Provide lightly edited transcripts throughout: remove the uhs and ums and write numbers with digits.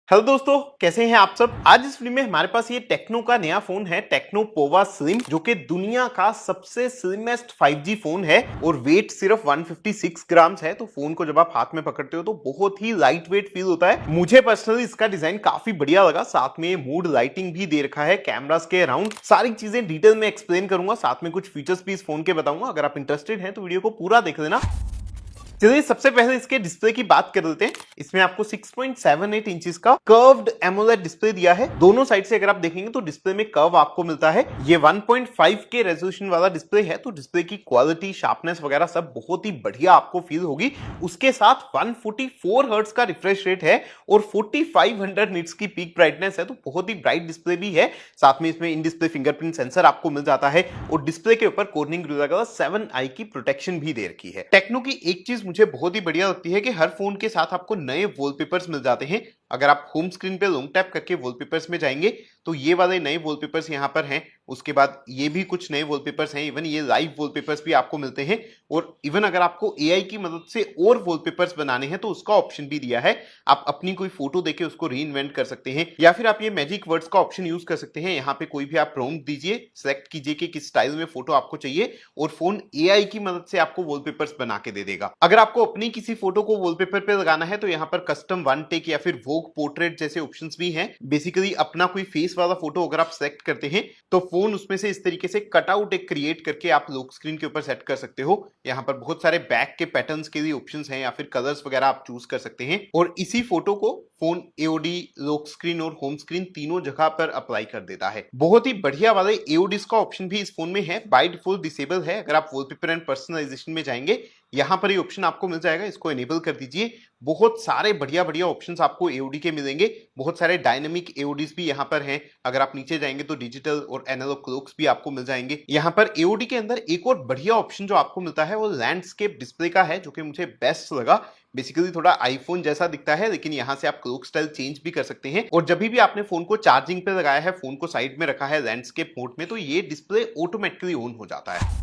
Hello दोस्तों, कैसे हैं आप सब। आज इस वीडियो में हमारे पास ये टेक्नो का नया फोन है, टेक्नो पोवा स्लिम, जो कि दुनिया का सबसे स्लिमेस्ट 5G फोन है और वेट सिर्फ 156 ग्राम्स है। तो फोन को जब आप हाथ में पकड़ते हो तो बहुत ही लाइट वेट फील होता है। मुझे पर्सनली इसका डिजाइन काफी बढ़िया लगा। साथ में मूड लाइटिंग भी दे रखा है, कैमरास के अराउंड सारी चीजें डिटेल में एक्सप्लेन करूंगा, साथ में कुछ फीचर्स भी इस फोन के बताऊंगा। अगर आप इंटरेस्टेड हैं तो वीडियो को पूरा देख लेना। चलिए सबसे पहले इसके डिस्प्ले की बात कर लेते हैं। इसमें आपको 6.78 इंचेस का कर्व्ड एमोलेड डिस्प्ले दिया है। दोनों साइड से अगर आप देखेंगे तो डिस्प्ले में कर्व आपको मिलता है। ये 1.5 के रेजोल्यूशन वाला डिस्प्ले है, तो डिस्प्ले की क्वालिटी, शार्पनेस वगैरह सब बहुत ही बढ़िया आपको फील होगी। उसके साथ 144 हर्ट्ज का रिफ्रेश रेट है और 4500 निट्स की पीक ब्राइटनेस है, तो बहुत ही ब्राइट डिस्प्ले भी है। साथ में इसमें इन डिस्प्ले फिंगरप्रिंट सेंसर आपको मिल जाता है और डिस्प्ले के ऊपर कॉर्निंग ग्लूरा ग्लास 7i की प्रोटेक्शन भी दे रखी है। टेक्नो की एक चीज मुझे बहुत ही बढ़िया लगती है कि हर फोन के साथ आपको नए वॉलपेपर्स मिल जाते हैं। अगर आप होम स्क्रीन पे लॉन्ग टैप करके वॉलपेपर्स में जाएंगे तो ये वाले नए वॉलपेपर्स यहाँ पर हैं। उसके बाद ये भी कुछ नए वॉलपेपर्स हैं, इवन ये लाइव वॉलपेपर्स भी आपको मिलते हैं। और इवन अगर आपको एआई की मदद से और वॉलपेपर्स बनाने हैं तो उसका ऑप्शन भी दिया है। आप अपनी कोई फोटो देके उसको रीइन्वेंट कर सकते हैं, या फिर आप ये मैजिक वर्ड्स का ऑप्शन यूज कर सकते हैं। यहाँ पे कोई भी आप प्रॉम्प्ट दीजिए, सेलेक्ट कीजिए कि किस स्टाइल में फोटो आपको चाहिए और फोन एआई की मदद से आपको वॉलपेपर्स बना के दे देगा। अगर आपको अपनी किसी फोटो को वॉलपेपर पे लगाना है तो यहाँ पर कस्टम वन टेक या फिर वोग पोर्ट्रेट जैसे ऑप्शंस भी हैं। बेसिकली अपना कोई फेस वाला फोटो अगर आप सेलेक्ट करते हैं तो फोन उसमें से इस तरीके से कटआउट एक क्रिएट करके आप लॉक स्क्रीन के ऊपर सेट कर सकते हो। यहाँ पर बहुत सारे बैक के पैटर्न्स के लिए ऑप्शंस हैं या फिर कलर्स वगैरह आप चूज कर सकते हैं और इसी फोटो को फोन एओडी, लॉक स्क्रीन और होम स्क्रीन तीनों जगह पर अप्लाई कर देता है। बहुत ही बढ़िया वाले एओडीज का ऑप्शन भी इस फोन में है, बाय डिफॉल्ट डिसेबल है। अगर आप वॉलपेपर एंड पर्सनलाइजेशन में जाएंगे यहां पर ये ऑप्शन आपको मिल जाएगा, इसको एनेबल कर दीजिए। बहुत सारे बढ़िया बढ़िया ऑप्शंस आपको एओडी के मिलेंगे। बहुत सारे डायनेमिक एओडीज भी यहाँ पर हैं। अगर आप नीचे जाएंगे तो डिजिटल और एनालॉग क्लॉक्स भी आपको मिल जाएंगे। यहाँ पर एओडी के अंदर एक और बढ़िया ऑप्शन जो आपको मिलता है वो लैंडस्केप डिस्प्ले का है, जो कि मुझे बेस्ट लगा। बेसिकली थोड़ा आईफोन जैसा दिखता है, लेकिन यहाँ से आप क्लॉक स्टाइल चेंज भी कर सकते हैं। और जब भी आपने फोन को चार्जिंग पे लगाया है, फोन को साइड में रखा है लैंडस्केप मोड में, तो ये डिस्प्ले ऑटोमेटिकली ऑन हो जाता है।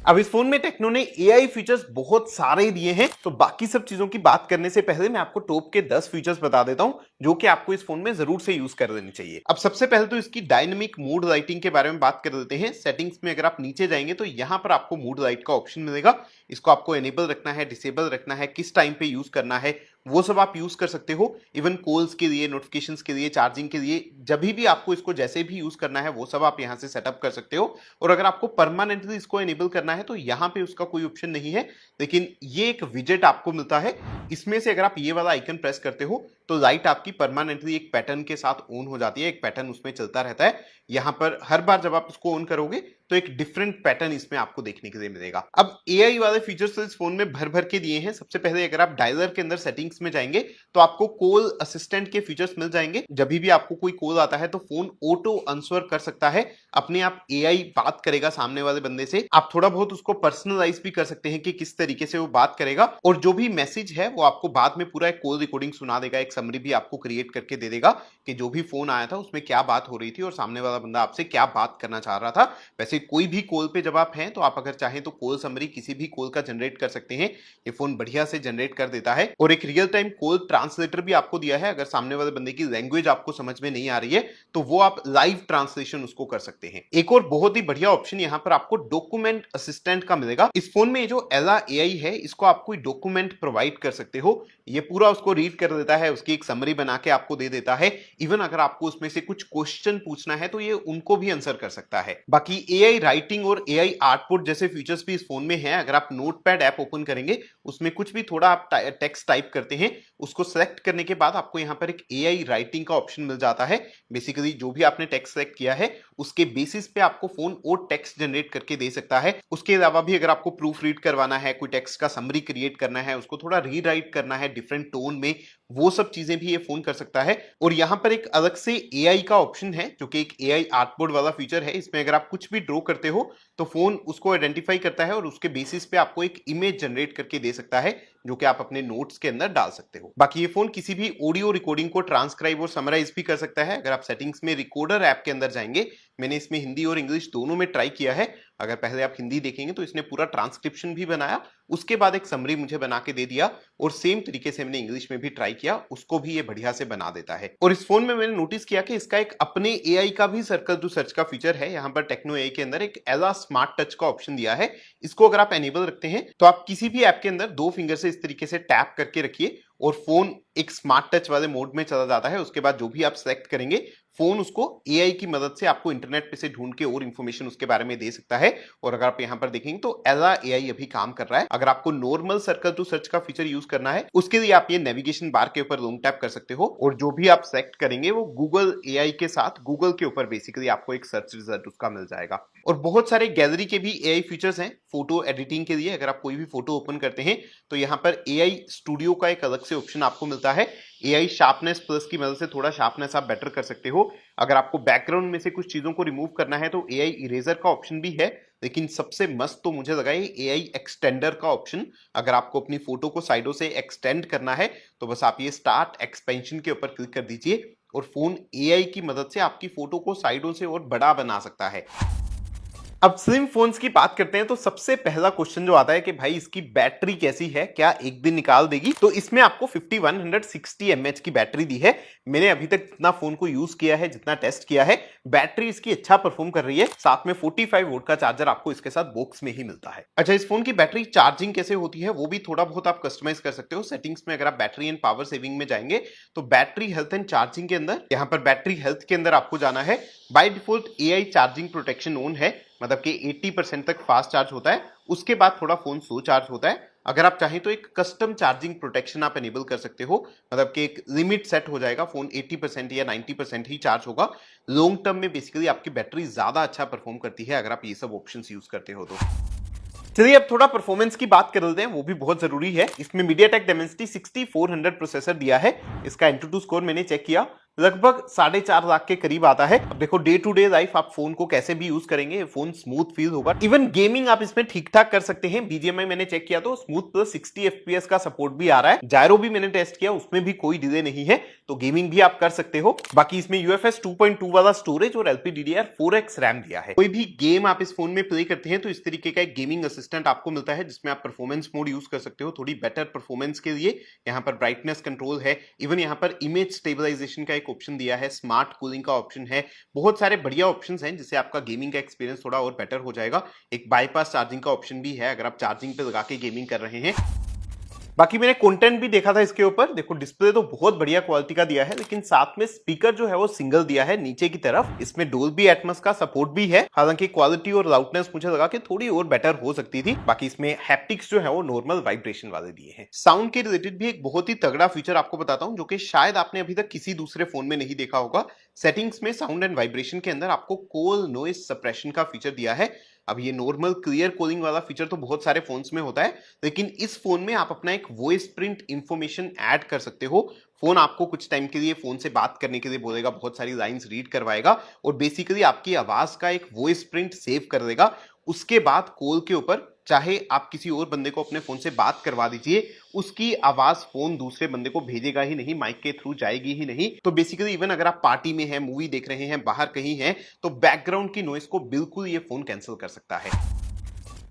अब इस फोन में टेक्नो ने एआई फीचर्स बहुत सारे दिए हैं, तो बाकी सब चीजों की बात करने से पहले मैं आपको टॉप के 10 फीचर्स बता देता हूं जो कि आपको इस फोन में जरूर से यूज कर लेनी चाहिए। अब सबसे पहले तो इसकी डायनेमिक मूड लाइटिंग के बारे में बात कर लेते हैं। सेटिंग्स में अगर आप नीचे जाएंगे तो यहां पर आपको मूड लाइट का ऑप्शन मिलेगा। इसको आपको एनेबल रखना है, डिसेबल रखना है, किस टाइम पे यूज करना है वो सब आप यूज कर सकते हो। इवन कॉल्स के लिए, नोटिफिकेशंस के लिए, चार्जिंग के लिए, जब भी आपको इसको जैसे भी यूज करना है वो सब आप यहां से सेटअप कर सकते हो। और अगर आपको परमानेंटली इसको एनेबल करना है तो यहां पे उसका कोई ऑप्शन नहीं है, लेकिन ये एक विजेट आपको मिलता है। इसमें से अगर आप ये वाला आइकन प्रेस करते हो तो लाइट आपकी परमानेंटली एक पैटर्न के साथ ऑन हो जाती है, एक पैटर्न उसमें चलता रहता है। यहां पर हर बार जब आप इसको ऑन करोगे तो एक डिफरेंट पैटर्न इसमें आपको देखने के लिए मिलेगा। अब एआई वाले फीचर्स तो इस फोन में भर भर के दिए हैं। सबसे पहले अगर आप डायलर के अंदर सेटिंग्स में जाएंगे तो आपको कॉल असिस्टेंट के फीचर्स मिल जाएंगे। जब भी आपको कोई कॉल आता है तो फोन ऑटो आंसर कर सकता है, अपने आप एआई बात करेगा सामने वाले बंदे से। आप थोड़ा बहुत उसको पर्सनलाइज भी कर सकते हैं कि किस तरीके से वो बात करेगा, और जो भी मैसेज है वो आपको बाद में पूरा एक कॉल रिकॉर्डिंग सुना देगा, एक समरी भी आपको क्रिएट करके दे देगा कि जो भी फोन आया था उसमें क्या बात हो रही थी और सामने वाला बंदा आपसे क्या बात करना चाह रहा था। वैसे कोई भी कॉल पे जब आप हैं तो आप अगर चाहें तो कॉल समरी किसी भी कॉल का जनरेट कर सकते हैं, ये फोन बढ़िया से जनरेट कर देता है। और एक रियल टाइम कॉल ट्रांसलेटर भी आपको दिया है। अगर सामने वाले बंदे की लैंग्वेज आपको समझ में नहीं आ रही है तो वो आप लाइव ट्रांसलेशन उसको कर सकते हैं। एक और बहुत ही बढ़िया ऑप्शन यहाँ पर आपको डॉक्यूमेंट असिस्टेंट का मिलेगा। इस फोन में जो एला एआई है इसको आप कोई डॉक्यूमेंट प्रोवाइड कर सकते हो, ये पूरा उसको रीड कर देता है, उसकी एक समरी बना के आपको दे देता है। इवन अगर आपको उसमें से कुछ क्वेश्चन पूछना है तो ये उनको भी आंसर कर सकता है। बाकी एआई राइटिंग और एआई आउटपुट जैसे फीचर्स भी इस फोन में हैं। अगर आप नोटपैड ऐप ओपन करेंगे, उसमें कुछ भी थोड़ा आप टेक्स्ट टाइप करते हैं, उसको सेलेक्ट करने के बाद आपको यहाँ पर एक एआई राइटिंग का ऑप्शन मिल जाता है। बेसिकली जो भी आपने टेक्स्ट सेलेक्ट किया है उसके बेसिस पे आपको फोन और टेक्स्ट जनरेट करके दे सकता है। उसके अलावा भी अगर आपको प्रूफ रीड करवाना है, कोई टेक्स्ट का समरी क्रिएट करना है, उसको थोड़ा रीराइट करना है डिफरेंट टोन में, वो सब चीजें भी ये फोन कर सकता है। और यहाँ पर एक अलग से एआई का ऑप्शन है जो कि एक एआई आर्टबोर्ड वाला फीचर है। इसमें अगर आप कुछ भी ड्रॉ करते हो तो फोन उसको आइडेंटिफाई करता है और उसके बेसिस पे आपको एक इमेज जनरेट करके दे सकता है। जो कि आप अपने नोट्स के अंदर डाल सकते हो। बाकी ये फोन किसी भी ऑडियो रिकॉर्डिंग को ट्रांसक्राइब और समराइज भी कर सकता है। अगर आप सेटिंग्स में रिकॉर्डर ऐप के अंदर जाएंगे, मैंने इसमें हिंदी और इंग्लिश दोनों में ट्राई किया है। अगर पहले आप हिंदी देखेंगे तो इसने पूरा ट्रांसक्रिप्शन भी बनाया, उसके बाद एक समरी मुझे बना के दे दिया, और सेम तरीके से मैंने इंग्लिश में भी ट्राई किया, उसको भी ये बढ़िया से बना देता है। और इस फोन में मैंने नोटिस किया कि इसका एक अपने एआई का भी सर्कल टू सर्च का फीचर है। यहाँ पर टेक्नो एआई के अंदर एक एला स्मार्ट टच का ऑप्शन दिया है। इसको अगर आप एनेबल रखते हैं तो आप किसी भी ऐप के अंदर 2 फिंगर से इस तरीके से टैप करके रखिए और फोन एक स्मार्ट टच वाले मोड में चला जाता है। उसके बाद जो भी आप सेलेक्ट करेंगे, फोन उसको एआई की मदद से आपको इंटरनेट पे से ढूंढ के और इंफॉर्मेशन उसके बारे में दे सकता है। और अगर आप यहां पर देखेंगे तो एला एआई अभी काम कर रहा है। अगर आपको नॉर्मल सर्कल टू सर्च का फीचर यूज करना है, उसके लिए आप ये नेविगेशन बार के ऊपर लॉन्ग टैप कर सकते हो, और जो भी आप सेलेक्ट करेंगे वो गूगल एआई के साथ गूगल के ऊपर बेसिकली आपको एक सर्च रिजल्ट उसका मिल जाएगा। और बहुत सारे गैलरी के भी एआई फीचर्स हैं फोटो एडिटिंग के लिए। अगर आप कोई भी फोटो ओपन करते हैं तो यहाँ पर एआई स्टूडियो का एक अलग से ऑप्शन आपको मिलता है। एआई शार्पनेस प्लस की मदद से थोड़ा शार्पनेस आप बेटर कर सकते हो। अगर आपको बैकग्राउंड में से कुछ चीजों को रिमूव करना है तो एआई इरेजर का ऑप्शन भी है, लेकिन सबसे मस्त तो मुझे लगा ये एआई एक्सटेंडर का ऑप्शन। अगर आपको अपनी फोटो को साइडों से एक्सटेंड करना है तो बस आप ये स्टार्ट एक्सपेंशन के ऊपर क्लिक कर दीजिए और फोन एआई की मदद से आपकी फोटो को साइडों से और बड़ा बना सकता है। अब स्लिम फोन्स की बात करते हैं तो सबसे पहला क्वेश्चन जो आता है कि भाई इसकी बैटरी कैसी है, क्या एक दिन निकाल देगी? तो इसमें आपको 5160 mAh की बैटरी दी है। मैंने अभी तक जितना फोन को यूज किया है, जितना टेस्ट किया है, बैटरी इसकी अच्छा परफॉर्म कर रही है। साथ में 45 वोल्ट का चार्जर आपको इसके साथ बॉक्स में ही मिलता है। अच्छा, इस फोन की बैटरी चार्जिंग कैसे होती है वो भी थोड़ा बहुत आप कस्टमाइज कर सकते हो। सेटिंग्स में अगर आप बैटरी एंड पावर सेविंग में जाएंगे तो बैटरी हेल्थ एंड चार्जिंग के अंदर, यहाँ पर बैटरी हेल्थ के अंदर आपको जाना है। By default AI charging protection on है, मतलब कि 80% तक फास्ट चार्ज होता है, उसके बाद थोड़ा फोन स्लो चार्ज होता है। अगर आप चाहें तो एक कस्टम चार्जिंग प्रोटेक्शन आप एनेबल कर सकते हो, मतलब कि एक लिमिट सेट हो जाएगा, फोन 80% या 90% ही चार्ज होगा। लॉन्ग टर्म में बेसिकली आपकी बैटरी ज्यादा अच्छा परफॉर्म करती है अगर आप ये सब ऑप्शंस यूज करते हो तो। चलिए अब थोड़ा परफॉर्मेंस की बात कर लेते हैं, वो भी बहुत जरूरी है। इसमें MediaTek Dimensity 6400 प्रोसेसर दिया है। इसका Antutu स्कोर मैंने चेक किया, लगभग 4.5 लाख के करीब आता है। अब देखो डे टू डे लाइफ आप फोन को कैसे भी यूज करेंगे, फोन स्मूथ फील होगा। इवन गेमिंग आप इसमें ठीक ठाक कर सकते हैं। BGMI मैंने चेक किया तो स्मूथ प्लस 60 FPS का सपोर्ट भी आ रहा है। जायरो भी मैंने टेस्ट किया, उसमें भी कोई डिले नहीं है, तो गेमिंग भी आप कर सकते हो। बाकी इसमें UFS 2.2 वाला स्टोरेज और LPDDR4X रैम दिया है। कोई भी गेम आप इस फोन में प्ले करते हैं तो इस तरीके का एक गेमिंग असिस्टेंट आपको मिलता है, जिसमें आप परफॉर्मेंस मोड यूज कर सकते हो थोड़ी बेटर परफॉर्मेंस के लिए। यहाँ पर ब्राइटनेस कंट्रोल है, इवन यहाँ पर इमेज स्टेबलाइजेशन का एक ऑप्शन दिया है, स्मार्ट कूलिंग का ऑप्शन है, बहुत सारे बढ़िया ऑप्शंस हैं जिससे आपका गेमिंग का एक्सपीरियंस थोड़ा और बेटर हो जाएगा। एक बाईपास चार्जिंग का ऑप्शन भी है अगर आप चार्जिंग पे लगा के गेमिंग कर रहे हैं। बाकी मैंने कंटेंट भी देखा था इसके ऊपर। देखो डिस्प्ले तो बहुत बढ़िया क्वालिटी का दिया है, लेकिन साथ में स्पीकर जो है वो सिंगल दिया है नीचे की तरफ। इसमें डोल्बी एटमॉस का सपोर्ट भी है, हालांकि क्वालिटी और लाउडनेस मुझे लगा कि थोड़ी और बेटर हो सकती थी। बाकी इसमें हैप्टिक्स जो है वो नॉर्मल वाइब्रेशन वाले दिए हैं। साउंड के रिलेटेड भी एक बहुत ही तगड़ा फीचर आपको बताता हूं, जो कि शायद आपने अभी तक किसी दूसरे फोन में नहीं देखा होगा। सेटिंग्स में साउंड एंड वाइब्रेशन के अंदर आपको कॉल नॉइज सप्रेशन का फीचर दिया है। अब ये नॉर्मल क्लियर कॉलिंग वाला फीचर तो बहुत सारे फोन्स में होता है, लेकिन इस फोन में आप अपना एक वॉइस प्रिंट इंफॉर्मेशन ऐड कर सकते हो। फोन आपको कुछ टाइम के लिए फोन से बात करने के लिए बोलेगा, बहुत सारी लाइंस रीड करवाएगा और बेसिकली आपकी आवाज का एक वॉइस प्रिंट सेव कर देगा। उसके बाद कॉल के ऊपर चाहे आप किसी और बंदे को अपने फोन से बात करवा दीजिए, उसकी आवाज फोन दूसरे बंदे को भेजेगा ही नहीं, माइक के थ्रू जाएगी ही नहीं। तो बेसिकली इवन अगर आप पार्टी में हैं, मूवी देख रहे हैं, बाहर कहीं हैं, तो बैकग्राउंड की नॉइस को बिल्कुल ये फोन कैंसिल कर सकता है।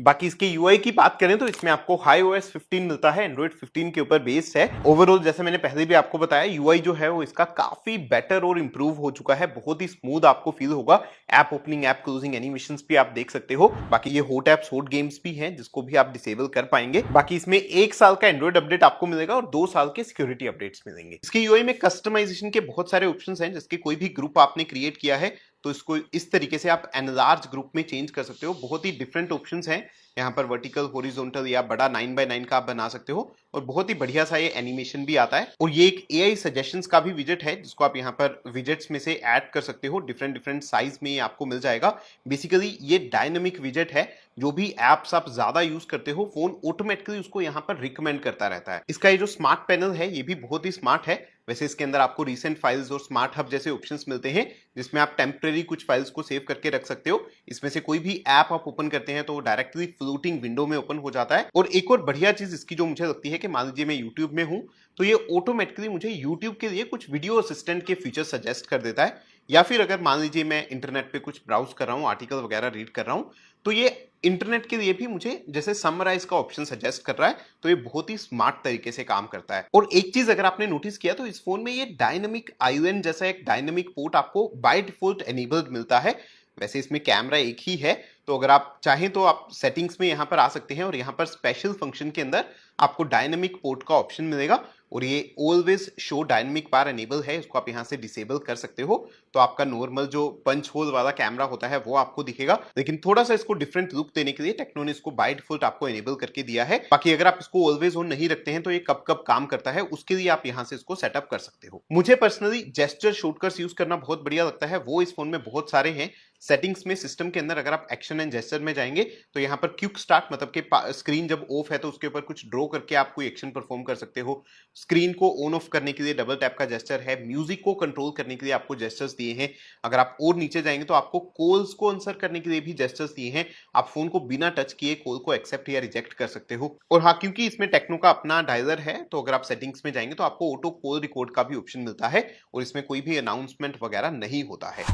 बाकी इसके यूआई की बात करें तो इसमें आपको iOS 15 मिलता है, एंड्रॉइड 15 के ऊपर बेस्ड है। ओवरऑल जैसे मैंने पहले भी आपको बताया, यूआई जो है वो इसका काफी बेटर और इंप्रूव हो चुका है, बहुत ही स्मूथ आपको फील होगा। App opening, app closing, animations भी आप देख सकते हो। बाकी ये हॉट एप्स, हॉट गेम्स भी हैं जिसको भी आप डिसेबल कर पाएंगे। बाकी इसमें 1 साल का एंड्रॉइड अपडेट आपको मिलेगा और 2 साल के सिक्योरिटी अपडेट्स मिलेंगे। इसके यूआई में कस्टमाइजेशन के बहुत सारे ऑप्शन हैं, जिसके कोई भी ग्रुप आपने क्रिएट किया है तो इसको इस तरीके से आप एनलार्ज ग्रुप में चेंज कर सकते हो। बहुत ही डिफरेंट ऑप्शंस हैं यहाँ पर, वर्टिकल, हॉरिजॉन्टल या बड़ा 9x9 का आप बना सकते हो और बहुत ही बढ़िया सा ये एनिमेशन भी आता है। और ये एक एआई सजेशंस का भी विजेट है, जिसको आप यहाँ पर विजेट्स में से ऐड कर सकते हो। डिफरेंट डिफरेंट साइज में ये आपको मिल जाएगा। बेसिकली ये डायनामिक विजेट है, जो भी एप्स आप ज्यादा यूज करते हो फोन ऑटोमेटिकली उसको यहाँ पर रिकमेंड करता रहता है। इसका ये जो स्मार्ट पैनल है ये भी बहुत ही स्मार्ट है। वैसे इसके अंदर आपको रीसेंट फाइल्स और स्मार्ट हब जैसे ऑप्शंस मिलते हैं जिसमें आप टेम्परेरी कुछ फाइल्स को सेव करके रख सकते हो। इसमें से कोई भी ऐप आप ओपन करते हैं तो वो डायरेक्टली फ्लोटिंग विंडो में ओपन हो जाता है। और एक और बढ़िया चीज इसकी जो मुझे लगती है कि मान लीजिए मैं यूट्यूब में हूं तो ये ऑटोमेटिकली मुझे यूट्यूब के लिए कुछ वीडियो असिस्टेंट के फीचर सजेस्ट कर देता है। या फिर अगर मान लीजिए मैं इंटरनेट पे कुछ ब्राउज कर रहा हूँ, आर्टिकल वगैरह रीड कर रहा हूँ, तो ये इंटरनेट के लिए भी मुझे जैसे समराइज का ऑप्शन सजेस्ट कर रहा है। तो ये बहुत ही स्मार्ट तरीके से काम करता है। और एक चीज अगर आपने नोटिस किया तो इस फोन में ये डायनामिक आइलैंड जैसा एक डायनामिक पोर्ट आपको बाय डिफॉल्ट एनेबल्ड मिलता है। वैसे इसमें कैमरा एक ही है, तो अगर आप चाहें तो आप सेटिंग्स में यहां पर आ सकते हैं और यहां पर स्पेशल फंक्शन के अंदर आपको डायनामिक पोर्ट का ऑप्शन मिलेगा और ये ऑलवेज शो डायनामिक बार एनेबल है, इसको आप यहां से डिसेबल कर सकते हो। तो आपका नॉर्मल जो पंच होल वाला कैमरा होता है वो आपको दिखेगा, लेकिन थोड़ा सा इसको डिफरेंट लुक देने के लिए टेक्नो ने इसको बाय डिफॉल्ट आपको एनेबल करके दिया है। बाकी अगर आप इसको ऑलवेज ऑन नहीं रखते हैं तो ये कब कब काम करता है उसके लिए आप यहां से इसको सेटअप कर सकते हो। मुझे पर्सनली जेस्चर शॉर्टकट्स यूज करना बहुत बढ़िया लगता है, वो इस फोन में बहुत सारे हैं। सेटिंग्स में सिस्टम के अंदर अगर आप एक्शन एंड जेस्चर में जाएंगे तो यहाँ पर क्विक स्टार्ट मतलब कि स्क्रीन जब ऑफ है तो उसके ऊपर कुछ ड्रॉ करके आप कोई एक्शन परफॉर्म कर सकते हो। स्क्रीन को ऑन ऑफ करने के लिए डबल टैप का जेस्चर है। म्यूजिक को कंट्रोल करने के लिए आपको जेस्चर्स दिए हैं। अगर आप और नीचे जाएंगे तो आपको कॉल्स को आंसर करने के लिए भी जेस्चर्स दिए हैं। आप फोन को बिना टच किए कॉल को एक्सेप्ट या रिजेक्ट कर सकते हो। और हाँ, क्योंकि इसमें टेक्नो का अपना डायलर है तो अगर आप सेटिंग्स में जाएंगे तो आपको ऑटो कॉल रिकॉर्ड का भी ऑप्शन मिलता है और इसमें कोई भी अनाउंसमेंट वगैरह नहीं होता है।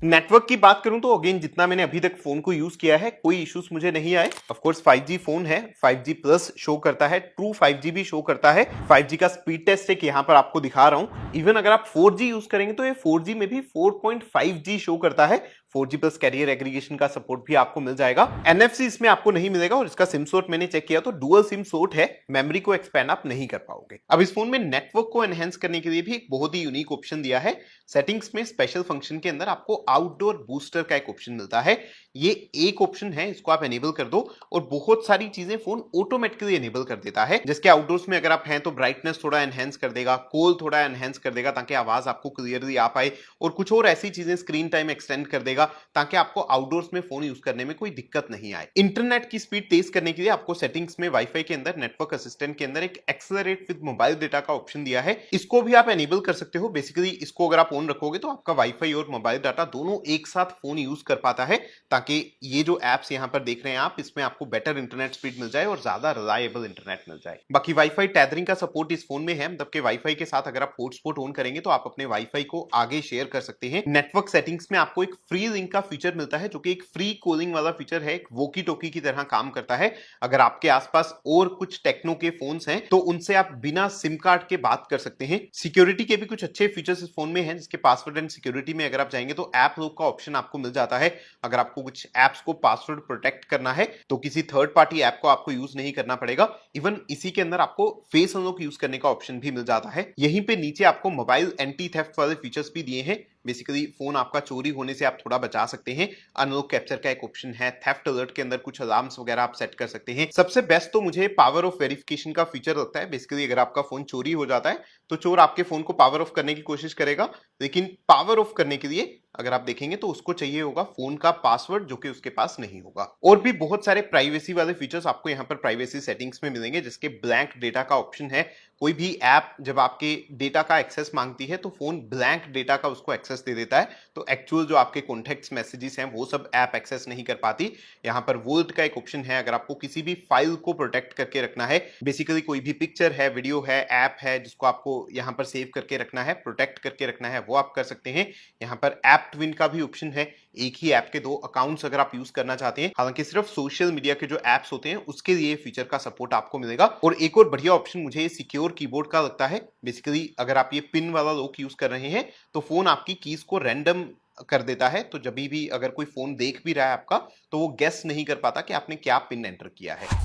नेटवर्क की बात करूं तो अगेन जितना मैंने अभी तक फोन को यूज किया है कोई इश्यूज मुझे नहीं आए। ऑफ कोर्स 5G फोन है, 5G प्लस शो करता है, ट्रू 5G भी शो करता है। 5G का स्पीड टेस्ट एक यहां पर आपको दिखा रहा हूं। इवन अगर आप 4G यूज करेंगे तो ये 4G में भी 4.5G शो करता है। 4G प्लस कैरियर एग्रीगेशन का सपोर्ट भी आपको मिल जाएगा। NFC इसमें आपको नहीं मिलेगा और इसका सिम स्लॉट मैंने चेक किया तो डुअल सिम स्लॉट है, मेमोरी को एक्सपेंड आप नहीं कर पाओगे। अब इस फोन में नेटवर्क को एनहेंस करने के लिए भी एक बहुत ही यूनिक ऑप्शन दिया है। सेटिंग्स में स्पेशल फंक्शन के अंदर आपको आउटडोर बूस्टर का एक ऑप्शन मिलता है। ये एक ऑप्शन है, इसको आप एनेबल कर दो और बहुत सारी चीजें फोन ऑटोमेटिकली एनेबल कर देता है। जिसके आउटडोर्स में अगर आप हैं तो ब्राइटनेस थोड़ा एनहेंस कर देगा, कॉल थोड़ा एनहेंस कर देगा ताकि आवाज आपको क्लियरली आ पाए, और कुछ और ऐसी चीजें स्क्रीन टाइम एक्सटेंड कर देगा ताकि आपको आउटडोर्स में फोन यूज करने में कोई दिक्कत नहीं आए। इंटरनेट की स्पीड तेज करने के लिए आपको सेटिंग्स में वाईफाई के अंदर नेटवर्क असिस्टेंट के अंदर एक एक्सेलरेट विद मोबाइल डेटा का ऑप्शन दिया है। इसको भी आप एनेबल कर सकते हो। बेसिकली इसको अगर आप ऑन रखोगे तो आपका वाईफाई और मोबाइल डाटा दोनों एक साथ फोन यूज कर पाता है ताकि ये जो एप्स यहां पर देख रहे हैं आप, इसमें आपको बेटर इंटरनेट स्पीड मिल जाए और ज्यादा रिलायबल इंटरनेट मिल जाए। बाकी वाईफाई टेथरिंग का सपोर्ट इस फोन में है, मतलब कि वाईफाई के साथ अगर आप हॉटस्पॉट ऑन करेंगे तो आप अपने वाईफाई को आगे शेयर कर सकते हैं। नेटवर्क सेटिंग्स में आपको एक फ्री लिंक का फीचर मिलता है जो कि एक फ्री कॉलिंग वाला फीचर है, एक वॉकी टॉकी की तरह काम करता है। अगर आपके आसपास और कुछ टेक्नो के फोन्स हैं तो उनसे आप बिना सिम कार्ड के बात कर सकते हैं। सिक्योरिटी के भी कुछ अच्छे फीचर्स इस फोन में हैं, जिसके पासवर्ड एंड सिक्योरिटी में अगर आप जाएंगे तो ऐप लॉक का ऑप्शन आपको मिल जाता है। अगर आपको कुछ एप्स को पासवर्ड प्रोटेक्ट करना है तो किसी थर्ड पार्टी ऐप को आपको यूज नहीं करना पड़ेगा। इवन इसी के अंदर आपको फेस अनलॉक यूज करने का ऑप्शन भी मिल जाता है। यहीं पे नीचे आपको मोबाइल एंटी थेफ्ट वाले फीचर्स भी दिए हैं। बेसिकली फोन आपका चोरी होने से आप थोड़ा बचा सकते हैं। अनलॉक कैप्चर का एक ऑप्शन है। थेफ्ट अलर्ट के अंदर कुछ अलार्म्स वगैरह आप सेट कर सकते हैं। सबसे बेस्ट तो मुझे पावर ऑफ वेरिफिकेशन का फीचर लगता है। बेसिकली अगर आपका फोन चोरी हो जाता है तो चोर आपके फोन को पावर ऑफ करने की कोशिश करेगा, लेकिन पावर ऑफ करने के लिए अगर आप देखेंगे तो उसको चाहिए होगा फोन का पासवर्ड, जो कि उसके पास नहीं होगा। और भी बहुत सारे प्राइवेसी वाले फीचर्स आपको यहाँ पर प्राइवेसी सेटिंग्स में मिलेंगे, जिसके ब्लैंक डेटा का ऑप्शन है। कोई भी ऐप जब आपके डेटा का एक्सेस मांगती है तो फोन ब्लैंक डेटा का उसको एक्सेस दे देता है, तो एक्चुअल जो आपके कॉन्टेक्ट्स मैसेजेस हैं वो सब ऐप एक्सेस नहीं कर पाती। यहाँ पर वोल्ट का एक ऑप्शन है, अगर आपको किसी भी फाइल को प्रोटेक्ट करके रखना है, बेसिकली कोई भी पिक्चर है, वीडियो है, ऐप है जिसको आपको यहाँ पर सेव करके रखना है, प्रोटेक्ट करके रखना है, वो आप कर सकते हैं। यहाँ पर ऐप ट्विन का भी ऑप्शन है, एक ही ऐप के दो अकाउंट्स अगर आप यूज करना चाहते हैं। हालांकि सिर्फ सोशल मीडिया के जो ऐप्स होते हैं उसके लिए फीचर का सपोर्ट आपको मिलेगा। और एक और बढ़िया ऑप्शन मुझे सिक्योर कीबोर्ड का लगता है। बेसिकली अगर आप ये पिन वाला लॉक यूज कर रहे हैं तो फोन आपकी कीज को रैंडम कर देता है, तो जब भी अगर कोई फोन देख भी रहा है आपका तो वो गेस नहीं कर पाता कि आपने क्या पिन एंटर किया है।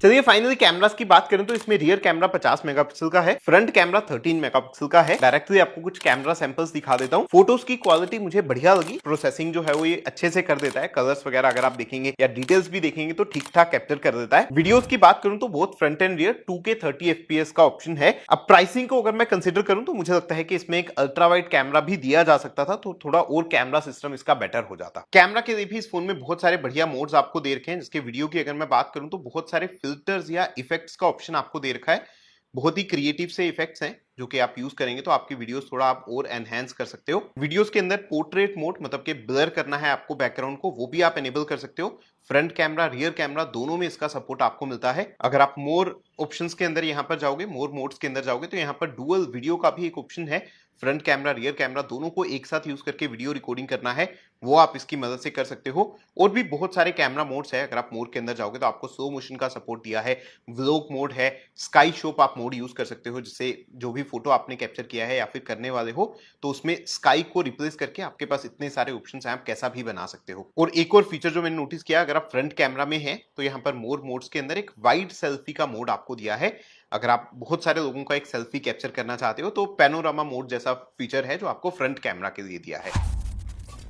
चलिए फाइनली कैमरास की बात करें तो इसमें रियर कैमरा 50 मेगापिक्सल का है, फ्रंट कैमरा 13 मेगापिक्सल का है। डायरेक्टली आपको कुछ कैमरा सैंपल्स दिखा देता हूं। फोटोज की क्वालिटी मुझे बढ़िया लगी, प्रोसेसिंग जो है वो ये अच्छे से कर देता है। कलर्स वगैरह अगर आप देखेंगे या डिटेल्स भी देखेंगे तो ठीक ठाक कैप्चर कर देता है। वीडियोस की बात करूं तो बहुत front end rear 2K 30 FPS का ऑप्शन है। अब प्राइसिंग को अगर मैं कंसिडर करूं तो मुझे लगता है कि इसमें एक अल्ट्रा वाइड कैमरा भी दिया जा सकता था, तो थोड़ा और कैमरा सिस्टम इसका बेटर हो जाता। कैमरा के लिए भी इस फोन में बहुत सारे बढ़िया मोड्स आपको दे रखे हैं, जिसके वीडियो की अगर मैं बात करूं तो बहुत सारे फिल्टर्स या इफेक्ट्स का ऑप्शन आपको दे रखा है। बहुत ही क्रिएटिव से इफेक्ट्स हैं जो कि आप यूज करेंगे तो आपकी वीडियोस थोड़ा आप और एनहेंस कर सकते हो। वीडियोस के अंदर पोर्ट्रेट मोड मतलब कि ब्लर करना है आपको बैकग्राउंड को, वो भी आप एनेबल कर सकते हो। फ्रंट कैमरा, रियर कैमरा दोनों में इसका सपोर्ट आपको मिलता है। अगर आप मोर ऑप्शंस के अंदर यहाँ पर जाओगे, मोर मोड्स के अंदर जाओगे तो यहाँ पर डुअल वीडियो का भी एक ऑप्शन है। फ्रंट कैमरा, रियर कैमरा दोनों को एक साथ यूज करके वीडियो रिकॉर्डिंग करना है, वो आप इसकी मदद से कर सकते हो। और भी बहुत सारे कैमरा मोड्स है। अगर आप मोड के अंदर जाओगे तो आपको स्लो मोशन का सपोर्ट दिया है, व्लॉग मोड है, स्काई शॉप आप मोड यूज कर सकते हो, जिससे जो भी फोटो आपने कैप्चर किया है या फिर करने वाले हो तो उसमें स्काई को रिप्लेस करके आपके पास इतने सारे ऑप्शंस हैं, आप कैसा भी बना सकते हो। और एक और फीचर जो मैंने नोटिस किया, अगर आप फ्रंट कैमरा में हैं तो यहाँ पर मोर मोड्स के अंदर एक वाइड सेल्फी का मोड आपको दिया है। अगर आप बहुत सारे लोगों का एक सेल्फी कैप्चर करना चाहते हो तो पैनोरामा मोड जैसा फीचर है जो आपको फ्रंट कैमरा के लिए दिया है।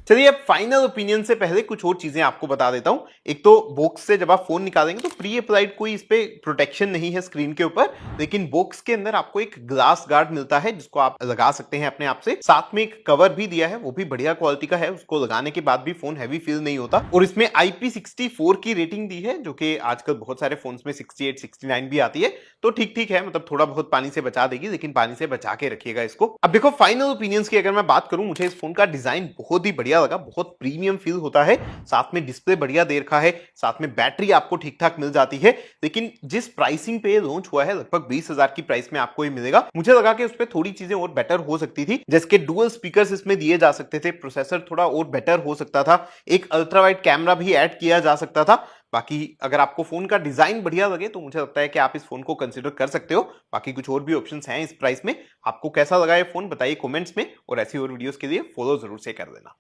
चलिए अब फाइनल ओपिनियन से पहले कुछ और चीजें आपको बता देता हूं। एक तो बॉक्स से जब आप फोन निकालेंगे तो प्री अप्लाइड कोई इस पे प्रोटेक्शन नहीं है स्क्रीन के ऊपर, लेकिन बॉक्स के अंदर आपको एक ग्लास गार्ड मिलता है जिसको आप लगा सकते हैं अपने आप से। साथ में एक कवर भी दिया है, वो भी बढ़िया क्वालिटी का है, उसको लगाने के बाद भी फोन हैवी फील नहीं होता। और इसमें IP64 की रेटिंग दी है जो कि आजकल बहुत सारे फोन में 68 69 भी आती है, तो ठीक ठीक है, मतलब थोड़ा बहुत पानी से बचा देगी, लेकिन पानी से बचा के रखिएगा इसको। अब देखो फाइनल ओपिनियंस की अगर मैं बात करूं, मुझे इस फोन का डिजाइन बहुत ही बढ़िया लगा, बहुत प्रीमियम फील होता है। साथ में डिस्प्ले बढ़िया दे रखा है, साथ में बैटरी आपको ठीक ठाक मिल जाती है। लेकिन जिस प्राइसिंग पे लॉन्च हुआ है, लगभग 20,000 की प्राइस में आपको ये मिलेगा, मुझे लगा कि उस पर थोड़ी चीजें और बेटर हो सकती थी, जैसे कि डुअल स्पीकर्स इसमें दिए जा सकते थे, प्रोसेसर थोड़ा और बेटर हो सकता था, एक अल्ट्रा वाइड कैमरा भी ऐड किया जा सकता था। बाकी अगर आपको फोन का डिजाइन बढ़िया लगे तो मुझे लगता है कि आप इस फोन को कंसीडर कर सकते हो। बाकी कुछ और भी ऑप्शंस हैं इस प्राइस में। आपको कैसा लगा ये फोन बताइए कमेंट्स में, और ऐसी और वीडियोस के लिए फॉलो जरूर से कर देना।